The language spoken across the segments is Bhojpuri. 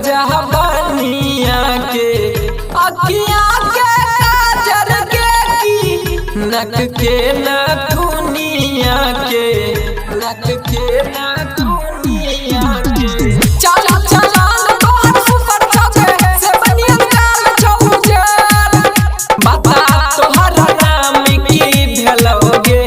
जहानिया के अखिया के काजर के की नक के न दुनिया के नक के न दुनिया के चला चला तोहर सुपर छबे से बनिया काल चौजर बता तोहर नाम की भेलौगे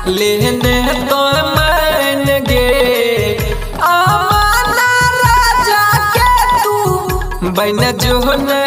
लेने तो मान गे आमाना राजा के तू बन जो न